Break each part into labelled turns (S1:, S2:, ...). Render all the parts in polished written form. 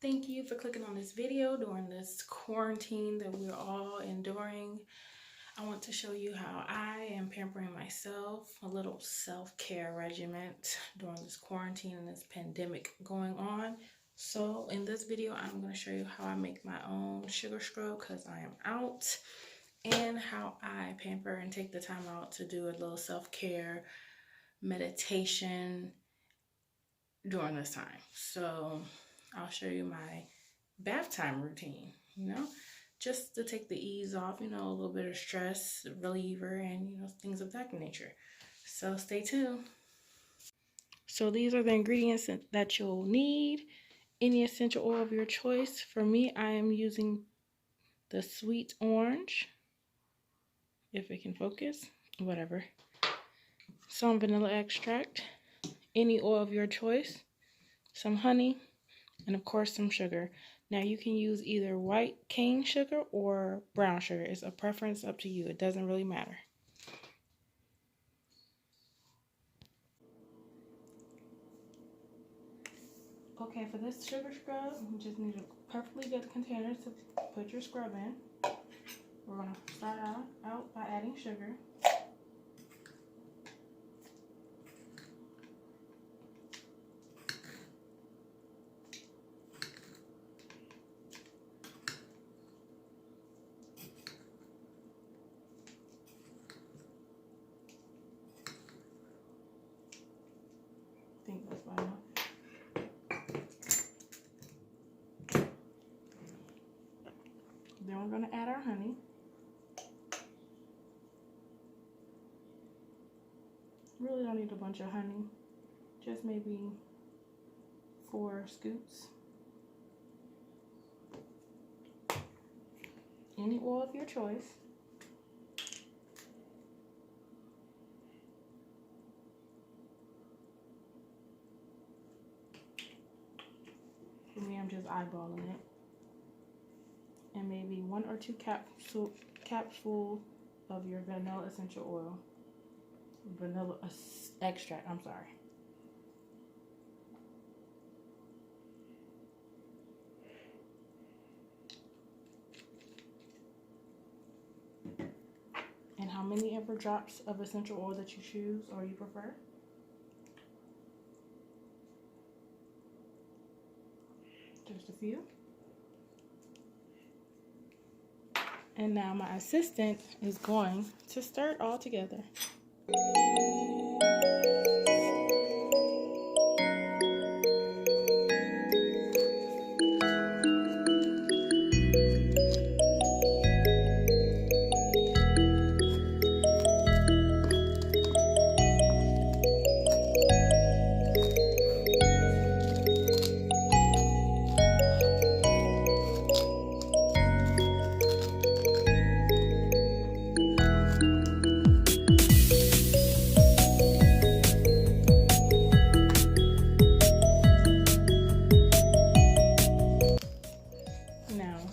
S1: Thank you for clicking on this video during this quarantine that we're all enduring. I want to show you how I am pampering myself, a little self-care regimen during this quarantine and this pandemic going on. So in this video, I'm going to show you how I make my own sugar scrub because I am out, and how I pamper and take the time out to do a little self-care meditation during this time. So I'll show you my bath time routine, just to take the ease off, a little bit of stress reliever and, things of that nature. So stay tuned. So these are the ingredients that you'll need. Any essential oil of your choice. For me, I am using the sweet orange, if it can focus, whatever. Some vanilla extract, any oil of your choice, some honey, and of course some sugar. Now you can use either white cane sugar or brown sugar. It's a preference up to you. It doesn't really matter. Okay, for this sugar scrub, you just need a perfectly good container to put your scrub in. We're going to start out by adding sugar. I think that's about enough. Then we're going to add our honey. Really don't need a bunch of honey, just maybe 4 scoops. Any oil of your choice. For me, I'm just eyeballing it. And maybe 1 or 2 capsules of your vanilla essential oil. Vanilla extract, I'm sorry. And how many ever drops of essential oil that you choose or you prefer. Just a few. And now my assistant is going to stir it all together.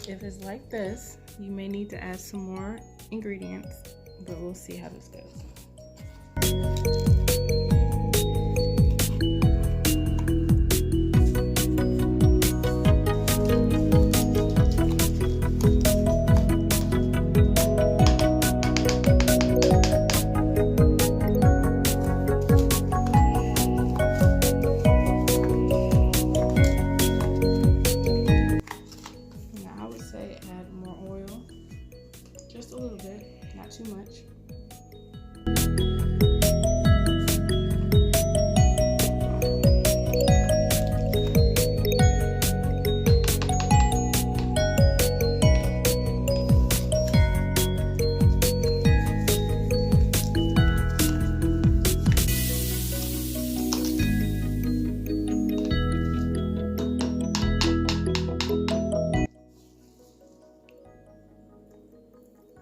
S1: If it's like this, you may need to add some more ingredients, but we'll see how this goes. Just a little bit, not too much.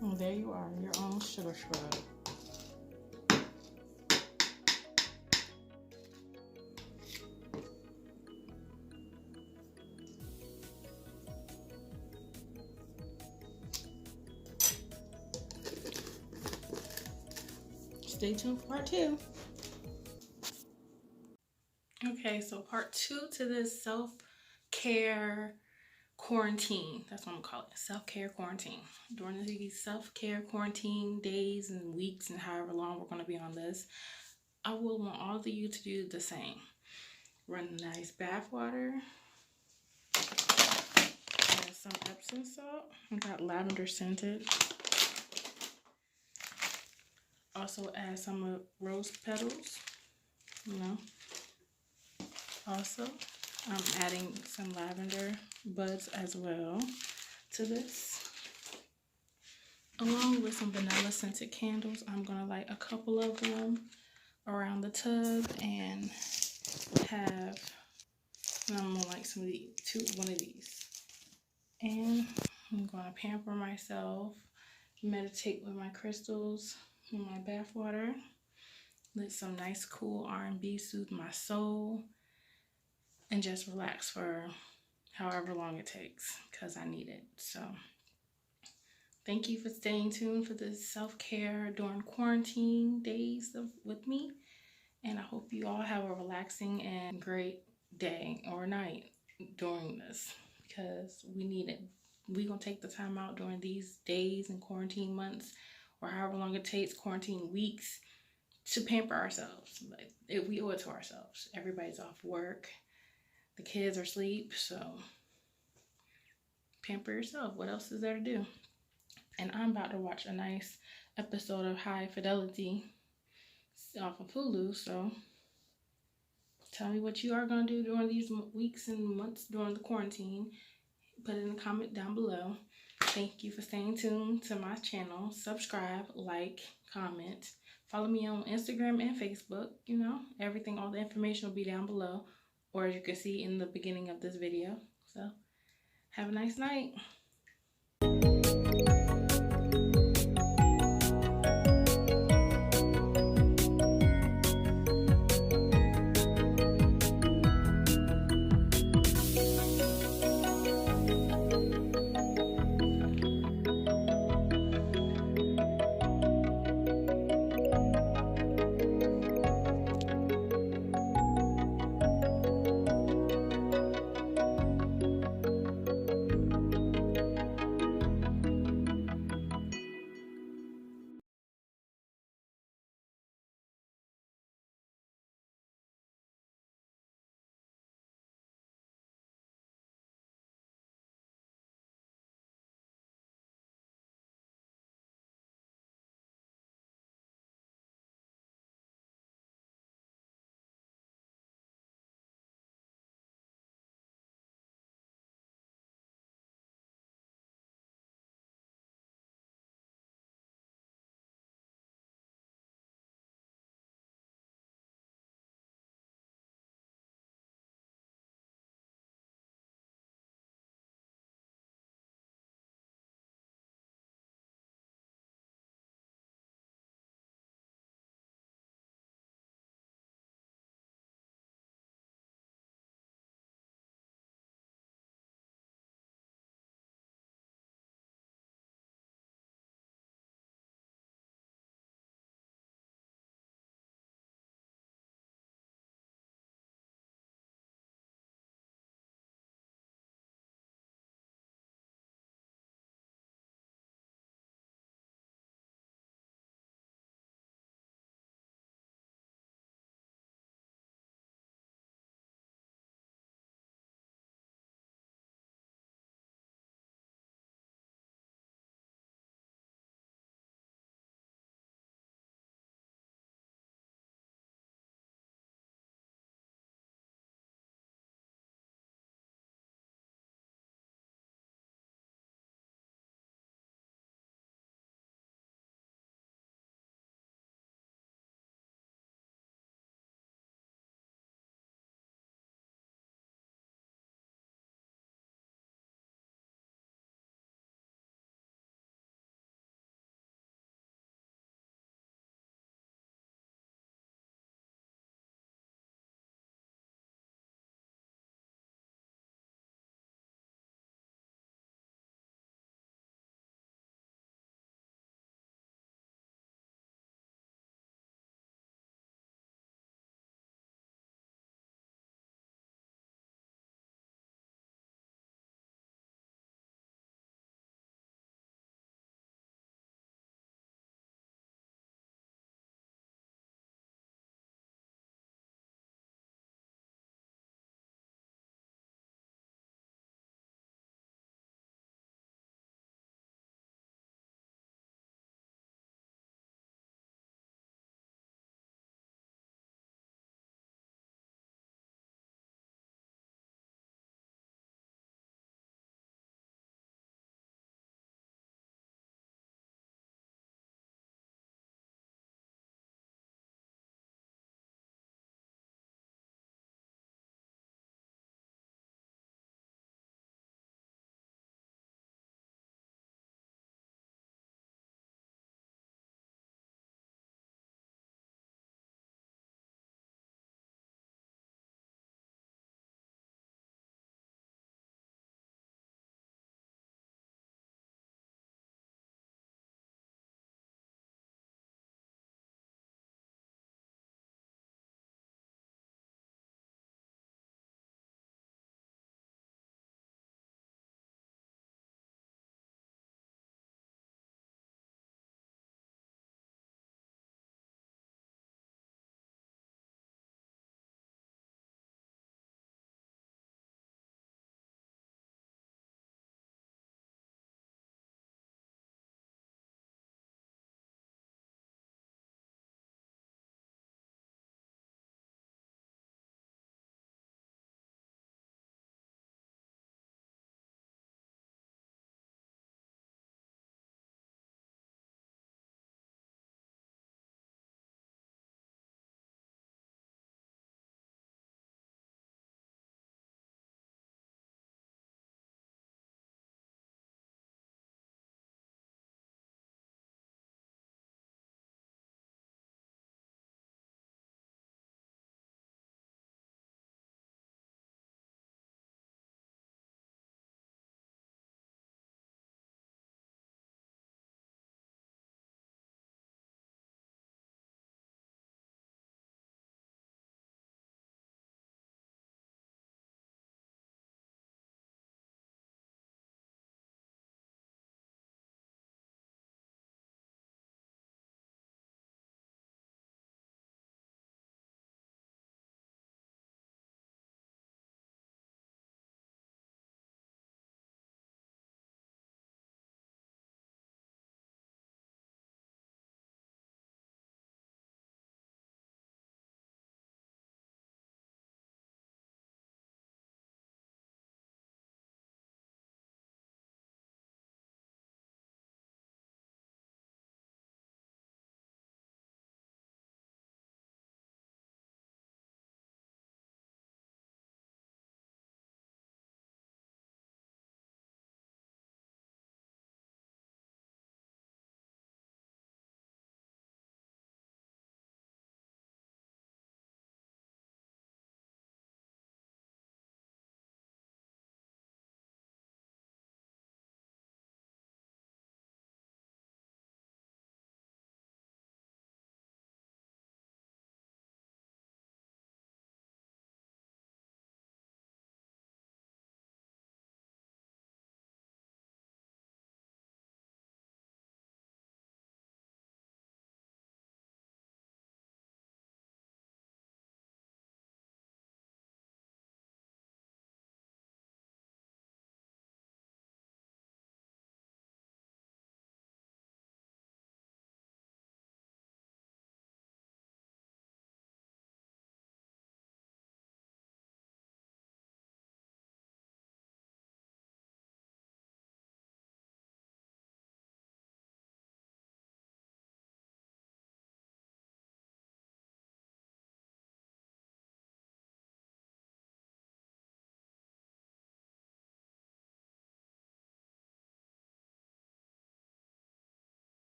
S1: And there you are, your own sugar scrub. Stay tuned for part 2. Okay, so part 2 to this self self-care quarantine. That's what I'm gonna call it. Self-care quarantine. During these self-care quarantine days and weeks and however long we're gonna be on this, I will want all of you to do the same. Run a nice bath water. Add some Epsom salt. I got lavender scented. Also add some rose petals. Also, I'm adding some lavender buds as well to this. Along with some vanilla scented candles, I'm gonna light a couple of them around the tub and I'm gonna light one of these. And I'm gonna pamper myself, meditate with my crystals in my bath water. Let some nice cool R&B soothe my soul, and just relax for however long it takes, because I need it. So thank you for staying tuned for this self-care during quarantine days with me, and I hope you all have a relaxing and great day or night during this, because we need it. We're gonna take the time out during these days and quarantine months, or however long it takes, quarantine weeks, to pamper ourselves. Like, we owe it to ourselves. Everybody's off work, the kids are asleep, so pamper yourself. What else is there to do? And I'm about to watch a nice episode of High Fidelity off of Hulu, so tell me what you are going to do during these weeks and months during the quarantine. Put it in the comment down below. Thank you for staying tuned to my channel. Subscribe, like, comment. Follow me on Instagram and Facebook. Everything, all the information will be down below, or as you can see in the beginning of this video. So have a nice night.